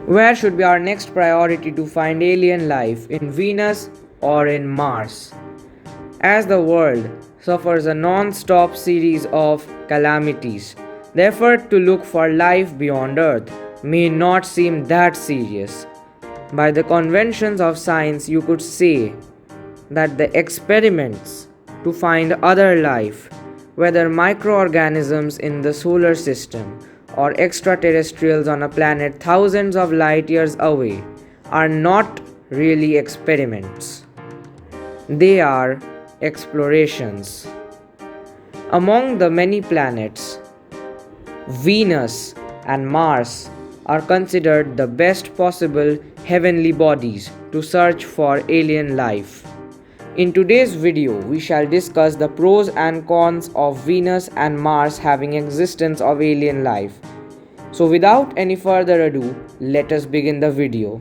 Where should be our next priority to find alien life, in Venus or in Mars? As the world suffers a non-stop series of calamities, the effort to look for life beyond Earth may not seem that serious. By the conventions of science, you could say that the experiments to find other life, whether microorganisms in the solar system or extraterrestrials on a planet thousands of light years away, are not really experiments. They are explorations. Among the many planets, Venus and Mars are considered the best possible heavenly bodies to search for alien life. In today's video, we shall discuss the pros and cons of Venus and Mars having existence of alien life. So without any further ado, let us begin the video.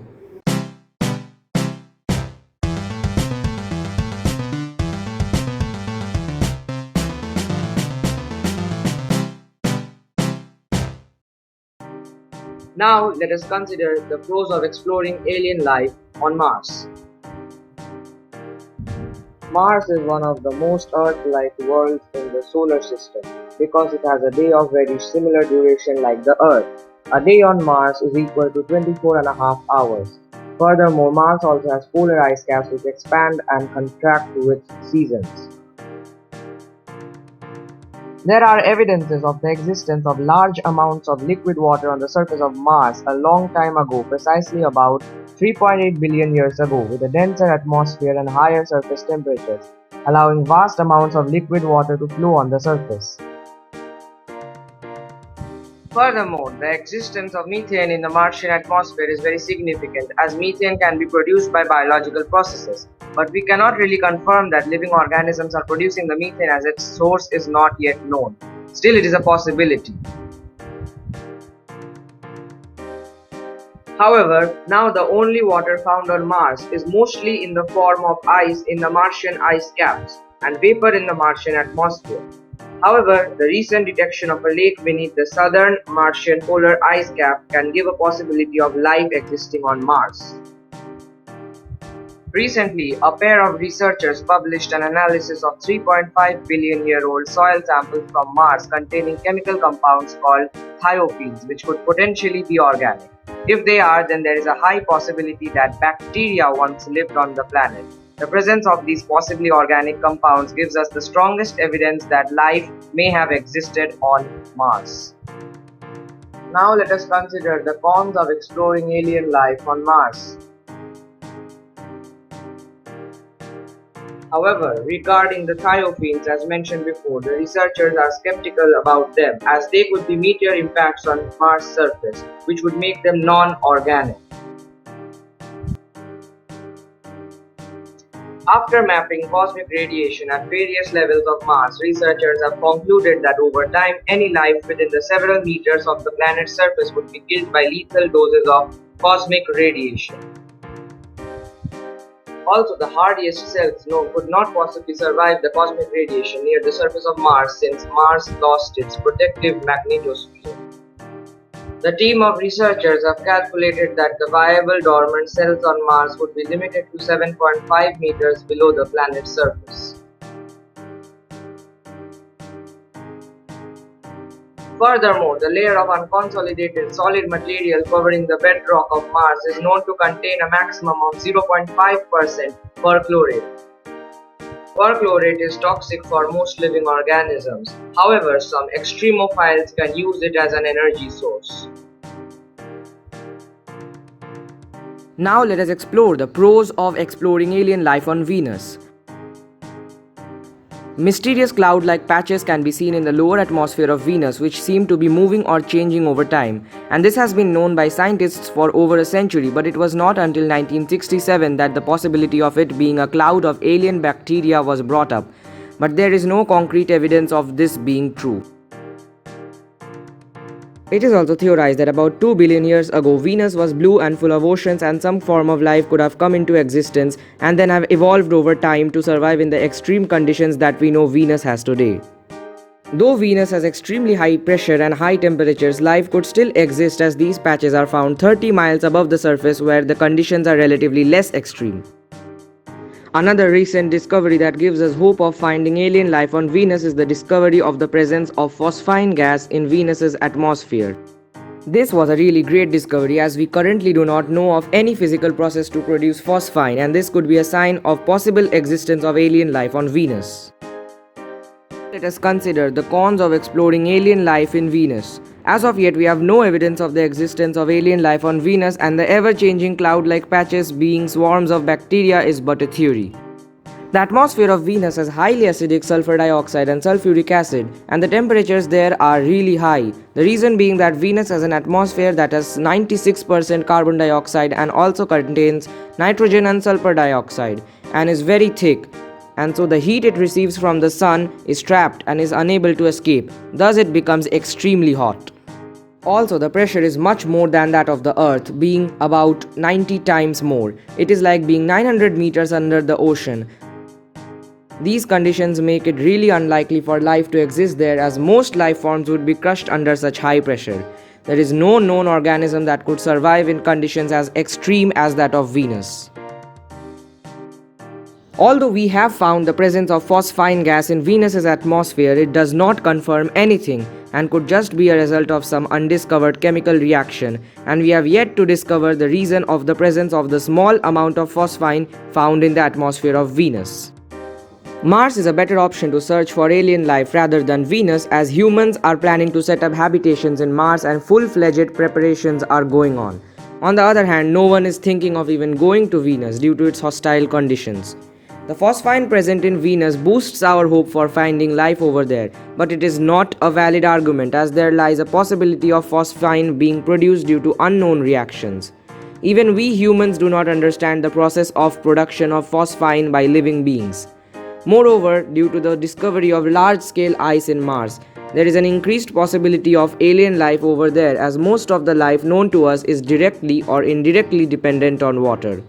Now let us consider the pros of exploring alien life on Mars. Mars is one of the most Earth-like worlds in the solar system because it has a day of very similar duration like the Earth. A day on Mars is equal to 24.5 hours. Furthermore, Mars also has polar ice caps which expand and contract with seasons. There are evidences of the existence of large amounts of liquid water on the surface of Mars a long time ago, precisely about 3.8 billion years ago, with a denser atmosphere and higher surface temperatures, allowing vast amounts of liquid water to flow on the surface. Furthermore, the existence of methane in the Martian atmosphere is very significant, as methane can be produced by biological processes. But we cannot really confirm that living organisms are producing the methane, as its source is not yet known. Still, it is a possibility. However, now the only water found on Mars is mostly in the form of ice in the Martian ice caps and vapor in the Martian atmosphere. However, the recent detection of a lake beneath the southern Martian polar ice cap can give a possibility of life existing on Mars. Recently, a pair of researchers published an analysis of 3.5 billion-year-old soil samples from Mars containing chemical compounds called thiophenes, which could potentially be organic. If they are, then there is a high possibility that bacteria once lived on the planet. The presence of these possibly organic compounds gives us the strongest evidence that life may have existed on Mars. Now let us consider the cons of exploring alien life on Mars. However, regarding the thiophenes, as mentioned before, the researchers are skeptical about them as they could be meteor impacts on Mars' surface, which would make them non-organic. After mapping cosmic radiation at various levels of Mars, researchers have concluded that over time, any life within the several meters of the planet's surface would be killed by lethal doses of cosmic radiation. Also, the hardiest cells known could not possibly survive the cosmic radiation near the surface of Mars since Mars lost its protective magnetosphere. The team of researchers have calculated that the viable dormant cells on Mars would be limited to 7.5 meters below the planet's surface. Furthermore, the layer of unconsolidated solid material covering the bedrock of Mars is known to contain a maximum of 0.5% perchlorate. Perchlorate is toxic for most living organisms. However, some extremophiles can use it as an energy source. Now let us explore the pros of exploring alien life on Venus. Mysterious cloud-like patches can be seen in the lower atmosphere of Venus which seem to be moving or changing over time, and this has been known by scientists for over a century, but it was not until 1967 that the possibility of it being a cloud of alien bacteria was brought up, but there is no concrete evidence of this being true. It is also theorized that about 2 billion years ago, Venus was blue and full of oceans, and some form of life could have come into existence and then have evolved over time to survive in the extreme conditions that we know Venus has today. Though Venus has extremely high pressure and high temperatures, life could still exist as these patches are found 30 miles above the surface where the conditions are relatively less extreme. Another recent discovery that gives us hope of finding alien life on Venus is the discovery of the presence of phosphine gas in Venus's atmosphere. This was a really great discovery as we currently do not know of any physical process to produce phosphine, and this could be a sign of possible existence of alien life on Venus. Let us consider the cons of exploring alien life in Venus. As of yet, we have no evidence of the existence of alien life on Venus, and the ever-changing cloud-like patches being swarms of bacteria is but a theory. The atmosphere of Venus has highly acidic sulfur dioxide and sulfuric acid, and the temperatures there are really high. The reason being that Venus has an atmosphere that has 96% carbon dioxide and also contains nitrogen and sulfur dioxide and is very thick. And so the heat it receives from the sun is trapped and is unable to escape. Thus it becomes extremely hot. Also, the pressure is much more than that of the Earth, being about 90 times more. It is like being 900 meters under the ocean. These conditions make it really unlikely for life to exist there, as most life forms would be crushed under such high pressure. There is no known organism that could survive in conditions as extreme as that of Venus. Although we have found the presence of phosphine gas in Venus's atmosphere, it does not confirm anything and could just be a result of some undiscovered chemical reaction, and we have yet to discover the reason of the presence of the small amount of phosphine found in the atmosphere of Venus. Mars is a better option to search for alien life rather than Venus, as humans are planning to set up habitations in Mars and full-fledged preparations are going on. On the other hand, no one is thinking of even going to Venus due to its hostile conditions. The phosphine present in Venus boosts our hope for finding life over there, but it is not a valid argument as there lies a possibility of phosphine being produced due to unknown reactions. Even we humans do not understand the process of production of phosphine by living beings. Moreover, due to the discovery of large-scale ice in Mars, there is an increased possibility of alien life over there, as most of the life known to us is directly or indirectly dependent on water.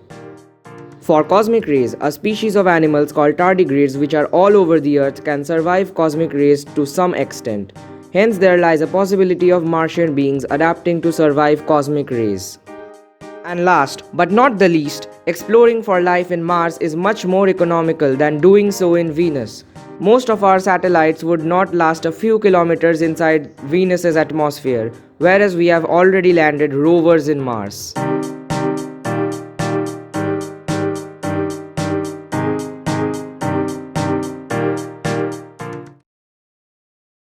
For cosmic rays, a species of animals called tardigrades which are all over the earth can survive cosmic rays to some extent. Hence there lies a possibility of Martian beings adapting to survive cosmic rays. And last but not the least, exploring for life in Mars is much more economical than doing so in Venus. Most of our satellites would not last a few kilometers inside Venus's atmosphere, whereas we have already landed rovers in Mars.